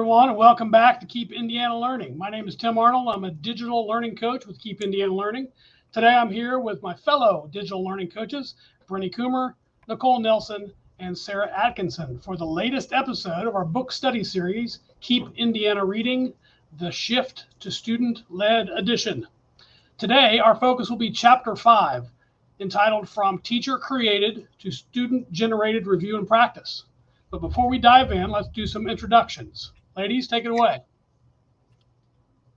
everyone, and welcome back to Keep Indiana Learning. My name is Tim Arnold. I'm a digital learning coach with Keep Indiana Learning. Today I'm here with my fellow digital learning coaches, Brenny, Nicole Nelson, and Sara Atkinson for the latest episode of our book study series, Keep Indiana Reading, the Shift to Student-Led Edition. Today, our focus will be Chapter 5, entitled From Teacher Created to Student Generated Review and Practice. But before we dive in, let's do some introductions. Ladies, take it away.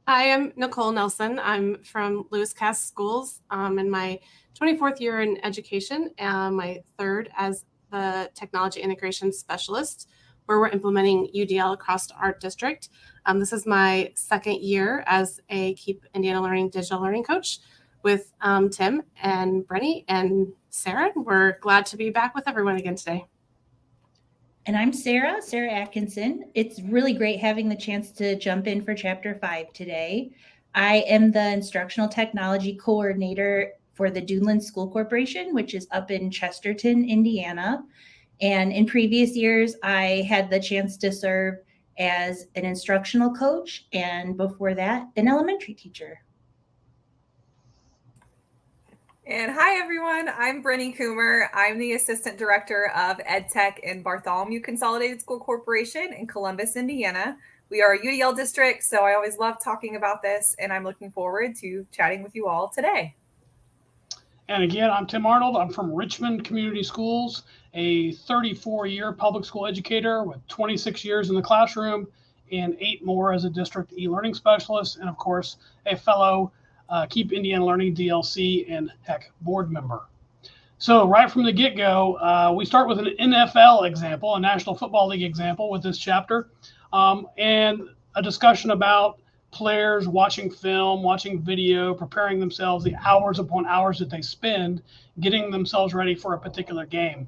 Hi, I'm Nicole Nelson. I'm from Lewis Cass Schools. In my 24th year in education, and my third as the Technology Integration Specialist, where we're implementing UDL across our district. This is my second year as a Keep Indiana Learning digital learning coach with Tim and Brenny and Sara. We're glad to be back with everyone again today. And I'm Sara Atkinson. It's really great having the chance to jump in for Chapter 5 today. I am the Instructional Technology Coordinator for the Duneland School Corporation, which is up in Chesterton, Indiana. And in previous years, I had the chance to serve as an instructional coach, and before that, an elementary teacher. And hi, everyone. I'm Brenny. I'm the Assistant Director of EdTech in Bartholomew Consolidated School Corporation in Columbus, Indiana. We are a UDL district, so I always love talking about this, and I'm looking forward to chatting with you all today. And again, I'm Tim Arnold. I'm from Richmond Community Schools, a 34-year public school educator with 26 years in the classroom and 8 more as a district e-learning specialist, and of course, a fellow Keep Indiana Learning DLC and HEC board member. So right from the get-go, we start with an NFL example, a National Football League example with this chapter, and a discussion about players watching film, watching video, preparing themselves, the hours upon hours that they spend getting themselves ready for a particular game.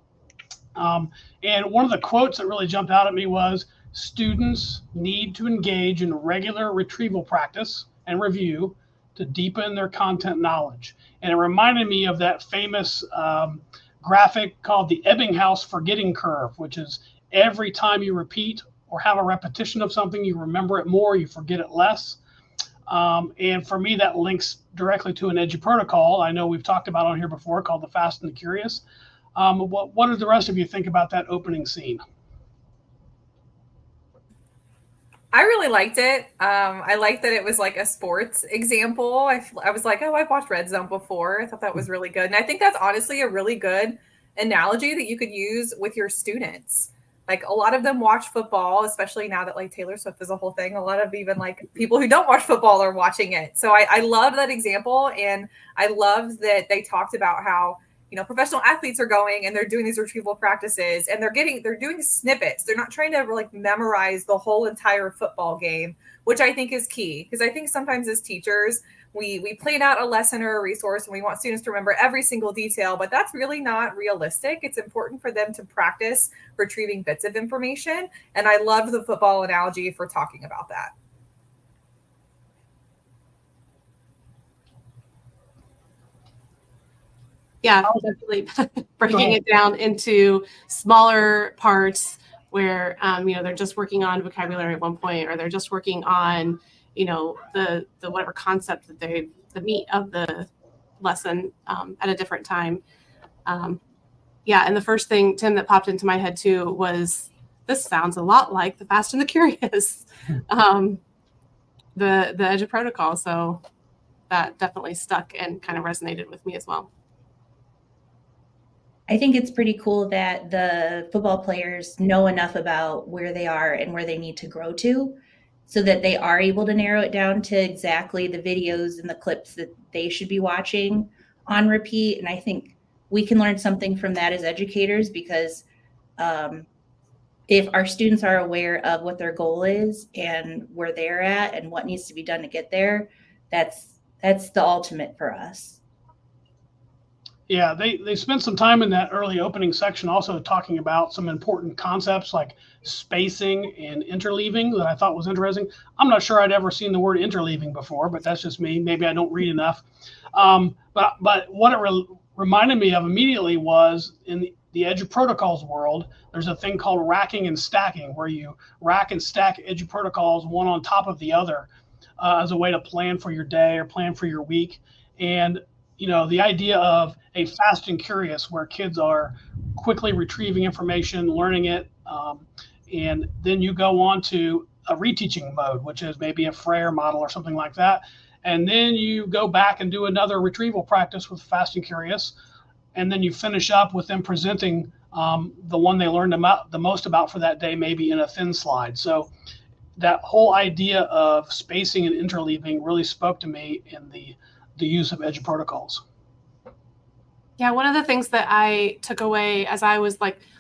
And one of the quotes that really jumped out at me was, students need to engage in regular retrieval practice and review to deepen their content knowledge. And it reminded me of that famous graphic called the Ebbinghaus forgetting curve, which is every time you repeat or have a repetition of something, you remember it more, you forget it less. And for me, that links directly to an EDU protocol I know we've talked about on here before called the Fast and the Curious. What did the rest of you think about that opening scene? I really liked it. I liked that it was like a sports example. I was like, oh, I've watched Red Zone before. I thought that was really good. And I think that's honestly a really good analogy that you could use with your students. Like a lot of them watch football, especially now that like Taylor Swift is a whole thing. A lot of even like people who don't watch football are watching it. So I love that example. And I love that they talked about how, you know, professional athletes are going and they're doing these retrieval practices and they're doing snippets. They're not trying to like memorize the whole entire football game, which I think is key. Because I think sometimes as teachers, we plan out a lesson or a resource and we want students to remember every single detail, but that's really not realistic. It's important for them to practice retrieving bits of information. And I love the football analogy for talking about that. Yeah, definitely breaking it down into smaller parts where, they're just working on vocabulary at one point, or they're just working on, the whatever concept that the meat of the lesson at a different time. And the first thing, Tim, that popped into my head too was, this sounds a lot like the Fast and the Curious, the EDU protocol. So that definitely stuck and kind of resonated with me as well. I think it's pretty cool that the football players know enough about where they are and where they need to grow to so that they are able to narrow it down to exactly the videos and the clips that they should be watching on repeat. And I think we can learn something from that as educators because if our students are aware of what their goal is and where they're at and what needs to be done to get there, that's the ultimate for us. Yeah, they spent some time in that early opening section also talking about some important concepts like spacing and interleaving that I thought was interesting. I'm not sure I'd ever seen the word interleaving before, but that's just me. Maybe I don't read enough. But what it reminded me of immediately was the Edu Protocols world, there's a thing called racking and stacking, where you rack and stack Edu Protocols one on top of the other as a way to plan for your day or plan for your week. And the idea of a fast and curious, where kids are quickly retrieving information, learning it, and then you go on to a reteaching mode, which is maybe a Freire model or something like that. And then you go back and do another retrieval practice with fast and curious. And then you finish up with them presenting the one they learned the most about for that day, maybe in a thin slide. So that whole idea of spacing and interleaving really spoke to me in the use of Edu Protocols. Yeah, one of the things that I took away as I was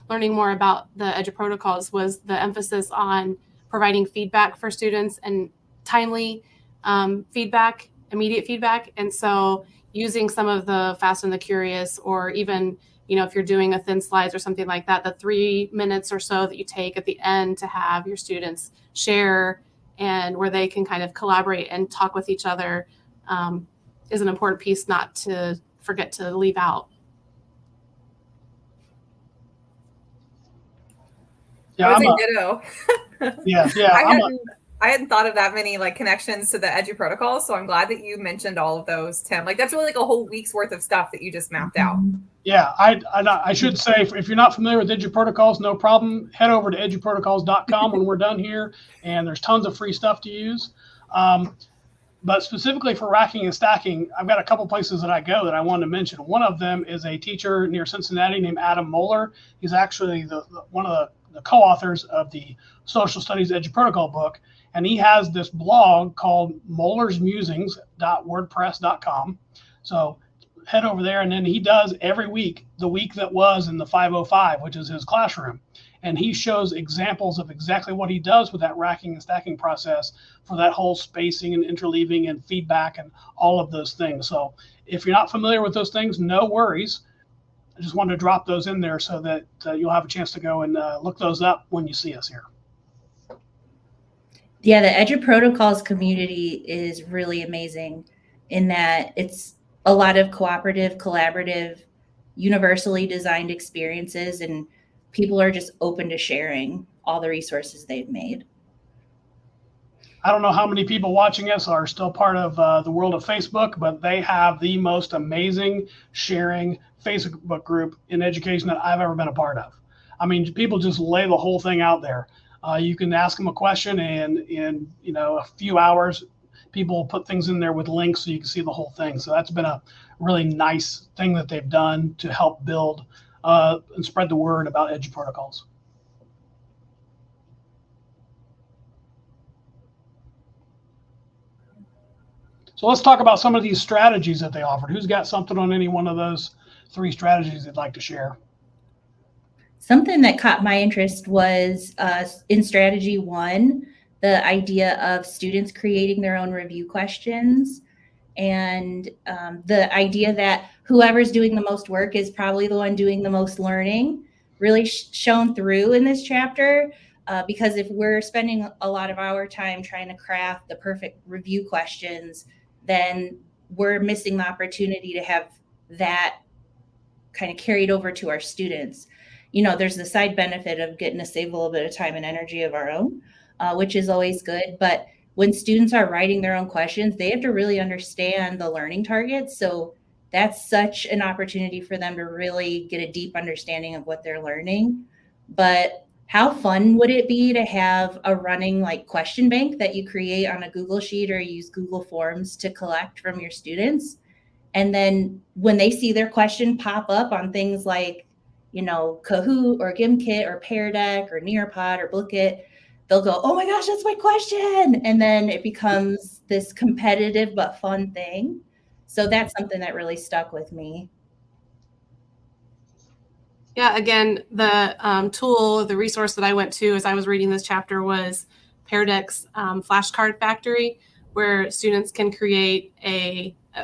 learning more about the Edu Protocols was the emphasis on providing feedback for students and timely feedback, immediate feedback. And so using some of the fast and the curious, or even, if you're doing a thin slides or something like that, the 3 minutes or so that you take at the end to have your students share and where they can kind of collaborate and talk with each other is an important piece not to forget to leave out. Yeah, I was a ditto. Yeah. I hadn't thought of that many connections to the Edu Protocols, so I'm glad that you mentioned all of those, Tim. That's really a whole week's worth of stuff that you just mapped out. Yeah, I should say, if you're not familiar with Edu Protocols, no problem. Head over to eduprotocols.com when we're done here, and there's tons of free stuff to use. But specifically for racking and stacking, I've got a couple places that I go that I wanted to mention. One of them is a teacher near Cincinnati named Adam Moeller. He's actually one of the co-authors of the Social Studies Edu Protocol book. And he has this blog called moellersmusings.wordpress.com. So head over there, and then he does every week, the week that was in the 505, which is his classroom. And he shows examples of exactly what he does with that racking and stacking process for that whole spacing and interleaving and feedback and all of those things. So if you're not familiar with those things, no worries. I just wanted to drop those in there so that you'll have a chance to go and look those up when you see us here. Yeah, the Edu Protocols community is really amazing in that it's a lot of cooperative, collaborative, universally designed experiences, and people are just open to sharing all the resources they've made. I don't know how many people watching us are still part of the world of Facebook, but they have the most amazing sharing Facebook group in education that I've ever been a part of. I mean, people just lay the whole thing out there. You can ask them a question, and in a few hours, people will put things in there with links so you can see the whole thing. So that's been a really nice thing that they've done to help build and spread the word about Edu Protocols. So let's talk about some of these strategies that they offered. Who's got something on any one of those 3 strategies they'd like to share? Something that caught my interest was in strategy 1, the idea of students creating their own review questions, and the idea that whoever's doing the most work is probably the one doing the most learning really shown through in this chapter. Because if we're spending a lot of our time trying to craft the perfect review questions, then we're missing the opportunity to have that kind of carried over to our students. There's the side benefit of getting to save a little bit of time and energy of our own, which is always good. But when students are writing their own questions, they have to really understand the learning targets. So that's such an opportunity for them to really get a deep understanding of what they're learning. But how fun would it be to have a running question bank that you create on a Google Sheet or use Google Forms to collect from your students? And then when they see their question pop up on things like, Kahoot or Gimkit or Pear Deck or Nearpod or Bookit, they'll go, oh my gosh, that's my question. And then it becomes this competitive but fun thing. So that's something that really stuck with me. Yeah, again, the tool, the resource that I went to as I was reading this chapter was Pear Deck's flashcard factory, where students can create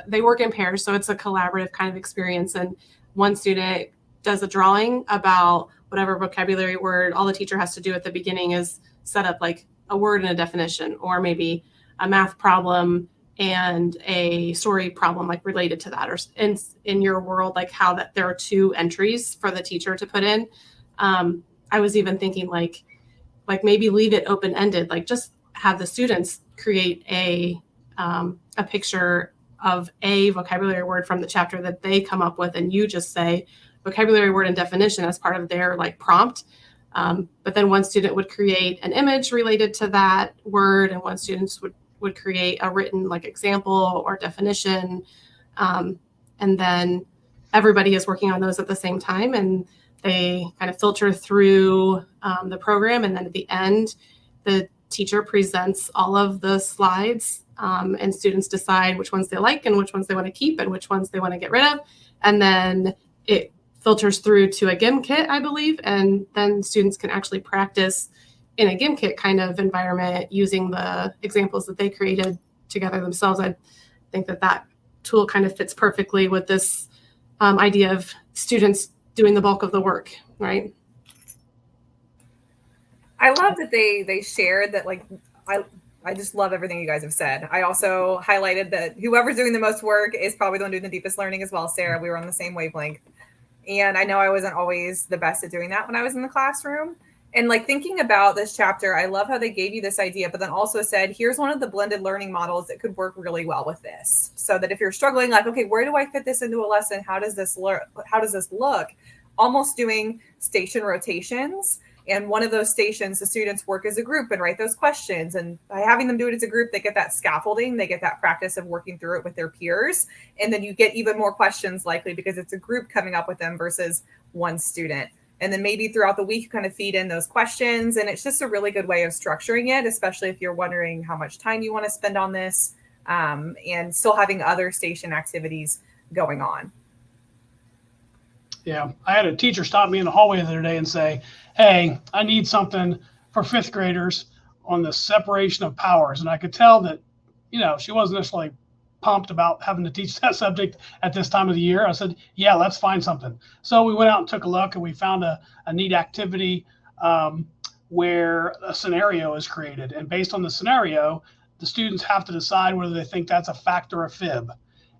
they work in pairs, so it's a collaborative kind of experience. And one student does a drawing about whatever vocabulary word. All the teacher has to do at the beginning is set up a word and a definition, or maybe a math problem and a story problem like related to that, or in your world, like how that there are two entries for the teacher to put in. I was even thinking like maybe leave it open-ended, like just have the students create a picture of a vocabulary word from the chapter that they come up with, and you just say vocabulary word and definition as part of their like prompt. But then one student would create an image related to that word, and one student would create a written like example or definition. And then everybody is working on those at the same time, and they kind of filter through the program. And then at the end, the teacher presents all of the slides, and students decide which ones they like and which ones they want to keep and which ones they want to get rid of. And then it filters through to a GIM kit, I believe. And then students can actually practice in a GIM kit kind of environment using the examples that they created together themselves. I think that tool kind of fits perfectly with this idea of students doing the bulk of the work, right? I love that they shared that. Like, I just love everything you guys have said. I also highlighted that whoever's doing the most work is probably the one doing the deepest learning as well. Sarah, we were on the same wavelength. And I know I wasn't always the best at doing that when I was in the classroom. And like thinking about this chapter, I love how they gave you this idea, but then also said, here's one of the blended learning models that could work really well with this. So that if you're struggling, like, okay, where do I fit this into a lesson? How does this look? Almost doing station rotations. And one of those stations, the students work as a group and write those questions. And by having them do it as a group, they get that scaffolding, they get that practice of working through it with their peers. And then you get even more questions likely because it's a group coming up with them versus one student. And then maybe throughout the week, you kind of feed in those questions. And it's just a really good way of structuring it, especially if you're wondering how much time you want to spend on this, and still having other station activities going on. Yeah, I had a teacher stop me in the hallway the other day and say, hey, I need something for fifth graders on the separation of powers. And I could tell that, she wasn't necessarily pumped about having to teach that subject at this time of the year. I said, yeah, let's find something. So we went out and took a look, and we found a neat activity where a scenario is created. And based on the scenario, the students have to decide whether they think that's a fact or a fib.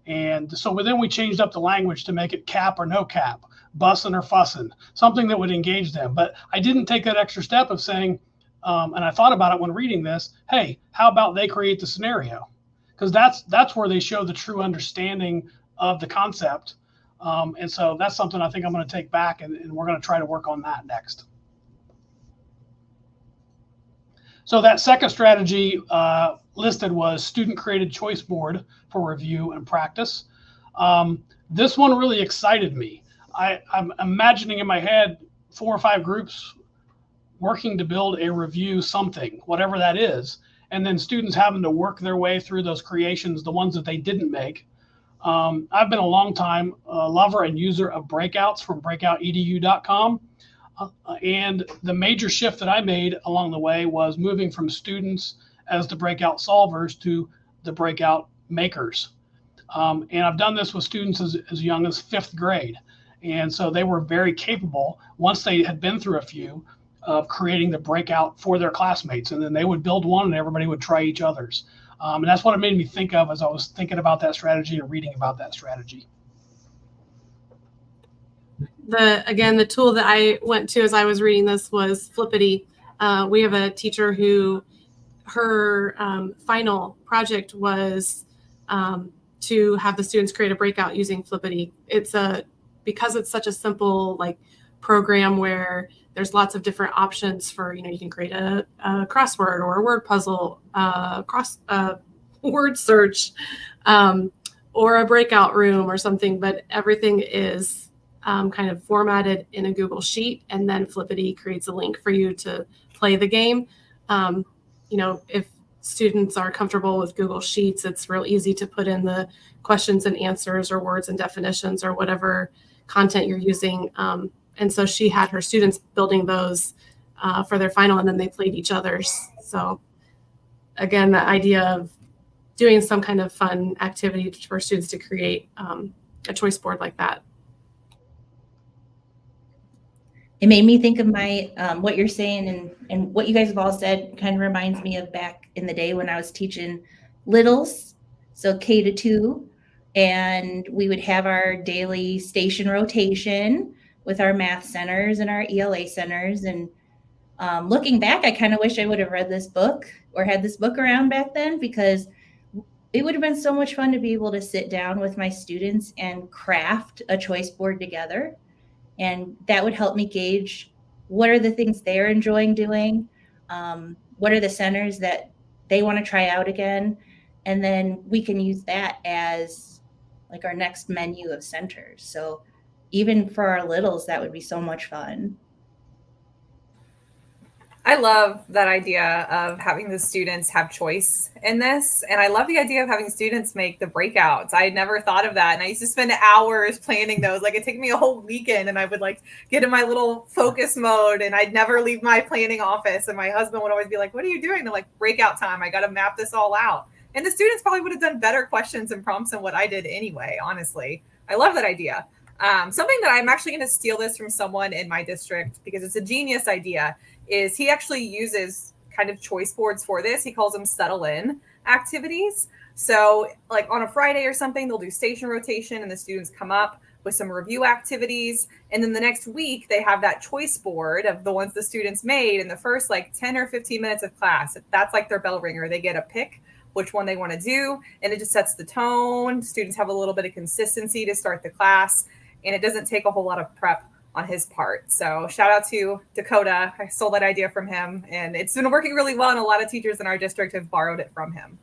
And so then we changed up the language to make it cap or no cap, bussin' or fussin', something that would engage them. But I didn't take that extra step of saying, and I thought about it when reading this, hey, how about they create the scenario? Because that's where they show the true understanding of the concept. And so that's something I think I'm going to take back, and we're going to try to work on that next. So that second strategy listed was student-created choice board for review and practice. This one really excited me. I'm imagining in my head 4 or 5 groups working to build a review something, whatever that is, and then students having to work their way through those creations, the ones that they didn't make. I've been a long time lover and user of breakouts from breakoutedu.com. And the major shift that I made along the way was moving from students as the breakout solvers to the breakout makers. And I've done this with students as young as 5th grade. And so they were very capable, once they had been through a few, of creating the breakout for their classmates. And then they would build one and everybody would try each other's. And that's what it made me think of as I was thinking about that strategy and reading about that strategy. The tool that I went to as I was reading this was Flippity. We have a teacher who her final project was to have the students create a breakout using Flippity. Because it's such a simple program where there's lots of different options for, you can create a crossword or a word puzzle, word search, or a breakout room or something, but everything is kind of formatted in a Google Sheet, and then Flippity creates a link for you to play the game. If students are comfortable with Google Sheets, it's real easy to put in the questions and answers or words and definitions or whatever content you're using. And so she had her students building those for their final, and then they played each other's. So again, the idea of doing some kind of fun activity for students to create a choice board like that. It made me think of my what you're saying and what you guys have all said kind of reminds me of back in the day when I was teaching littles. so K-2, and we would have our daily station rotation with our math centers and our ELA centers. And looking back, I kind of wish I would have read this book or had this book around back then, because it would have been so much fun to be able to sit down with my students and craft a choice board together. And that would help me gauge what are the things they're enjoying doing, what are the centers that they want to try out again. And then we can use that as like our next menu of centers. So even for our littles, that would be so much fun. I love that idea of having the students have choice in this. And I love the idea of having students make the breakouts. I had never thought of that. And I used to spend hours planning those. Like, it'd take me a whole weekend, and I would like get in my little focus mode, and I'd never leave my planning office. And my husband would always be like, "What are you doing?" And like, breakout time. I got to map this all out. And the students probably would have done better questions and prompts than what I did anyway, honestly. I love that idea. Something that I'm actually going to steal this from someone in my district, because it's a genius idea, is he actually uses kind of choice boards for this. He calls them settle in activities. So like on a Friday or something, they'll do station rotation and the students come up with some review activities. And then the next week they have that choice board of the ones the students made in the first like 10 or 15 minutes of class. That's like their bell ringer. They get a pick which one they want to do. And it just sets the tone. Students have a little bit of consistency to start the class. And it doesn't take a whole lot of prep on his part. So shout out to Dakota. I stole that idea from him, and it's been working really well. And a lot of teachers in our district have borrowed it from him.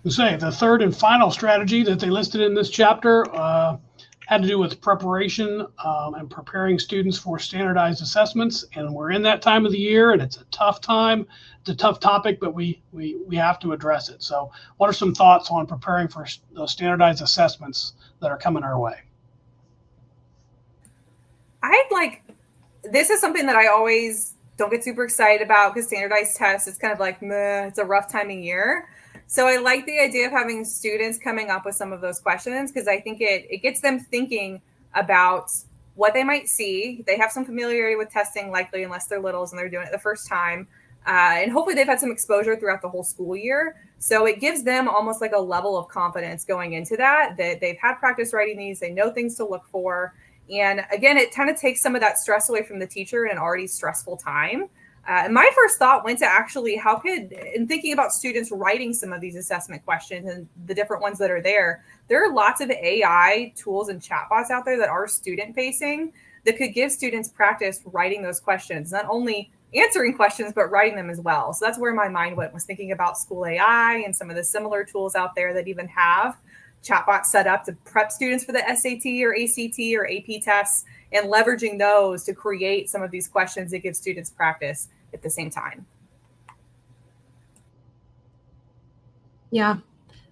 The third and final strategy that they listed in this chapter had to do with preparation and preparing students for standardized assessments. And we're in that time of the year, and it's a tough time. It's a tough topic, but we have to address it. So what are some thoughts on preparing for those standardized assessments that are coming our way? This is something that I always don't get super excited about, because standardized tests, it's kind of like, meh, it's a rough time of year. So I like the idea of having students coming up with some of those questions, because I think it gets them thinking about what they might see. They have some familiarity with testing, likely, unless they're littles and they're doing it the first time. And hopefully they've had some exposure throughout the whole school year. So it gives them almost like a level of confidence going into that they've had practice writing these, they know things to look for. And again, it kind of takes some of that stress away from the teacher in an already stressful time. And my first thought went to actually in thinking about students writing some of these assessment questions and the different ones that are there are lots of AI tools and chatbots out there that are student facing that could give students practice writing those questions, not only answering questions, but writing them as well. So that's where my mind went, was thinking about school AI and some of the similar tools out there that even have chatbots set up to prep students for the SAT or ACT or AP tests, and leveraging those to create some of these questions that give students practice at the same time. Yeah.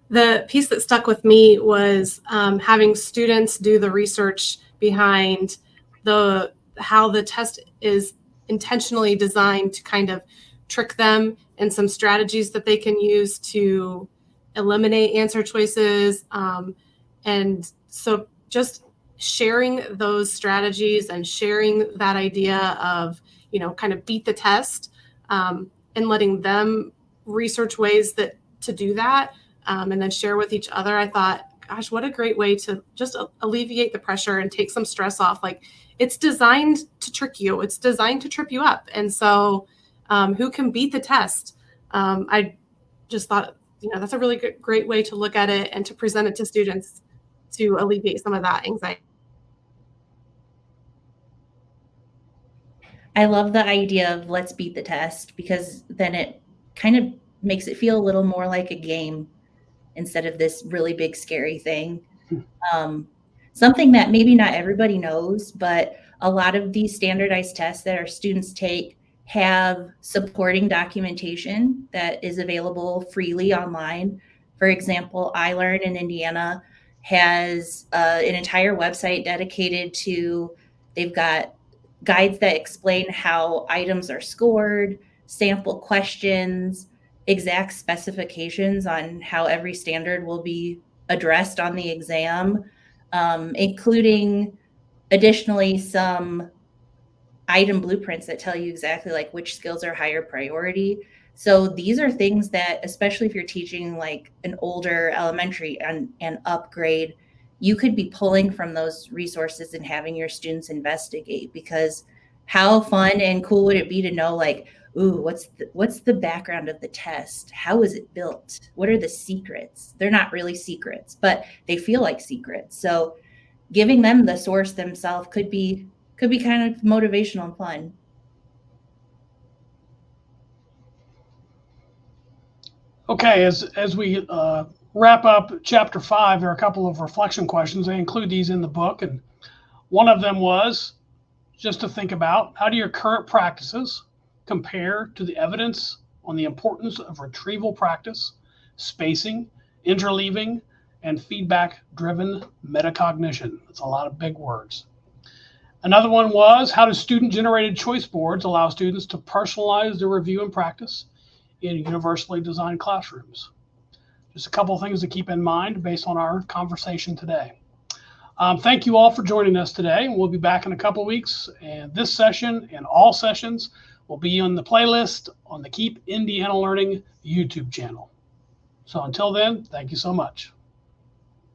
The piece that stuck with me was having students do the research behind how the test is intentionally designed to kind of trick them, and some strategies that they can use to eliminate answer choices. And so just sharing those strategies and sharing that idea of, kind of beat the test, and letting them research ways to do that, and then share with each other. I thought, gosh, what a great way to just alleviate the pressure and take some stress off. Like, it's designed to trick you. It's designed to trip you up. And so who can beat the test? I just thought, that's a really great way to look at it and to present it to students to alleviate some of that anxiety. I love the idea of let's beat the test, because then it kind of makes it feel a little more like a game instead of this really big, scary thing. Something that maybe not everybody knows, but a lot of these standardized tests that our students take have supporting documentation that is available freely online. For example, iLearn in Indiana has an entire website dedicated to, they've got guides that explain how items are scored, sample questions, exact specifications on how every standard will be addressed on the exam, including additionally some item blueprints that tell you exactly like which skills are higher priority. So these are things that, especially if you're teaching like an older elementary and upgrade, you could be pulling from those resources and having your students investigate, because how fun and cool would it be to know, like, ooh, what's the background of the test? How is it built? What are the secrets? They're not really secrets, but they feel like secrets. So giving them the source themselves could be kind of motivational and fun. Okay, as we wrap up chapter 5, there are a couple of reflection questions. I include these in the book, and one of them was just to think about, how do your current practices compare to the evidence on the importance of retrieval practice, spacing, interleaving, and feedback-driven metacognition? That's a lot of big words. Another one was, how do student-generated choice boards allow students to personalize their review and practice in universally designed classrooms? Just a couple of things to keep in mind based on our conversation today. Thank you all for joining us today. We'll be back in a couple of weeks, and this session and all sessions will be on the playlist on the Keep Indiana Learning YouTube channel. So until then, thank you so much.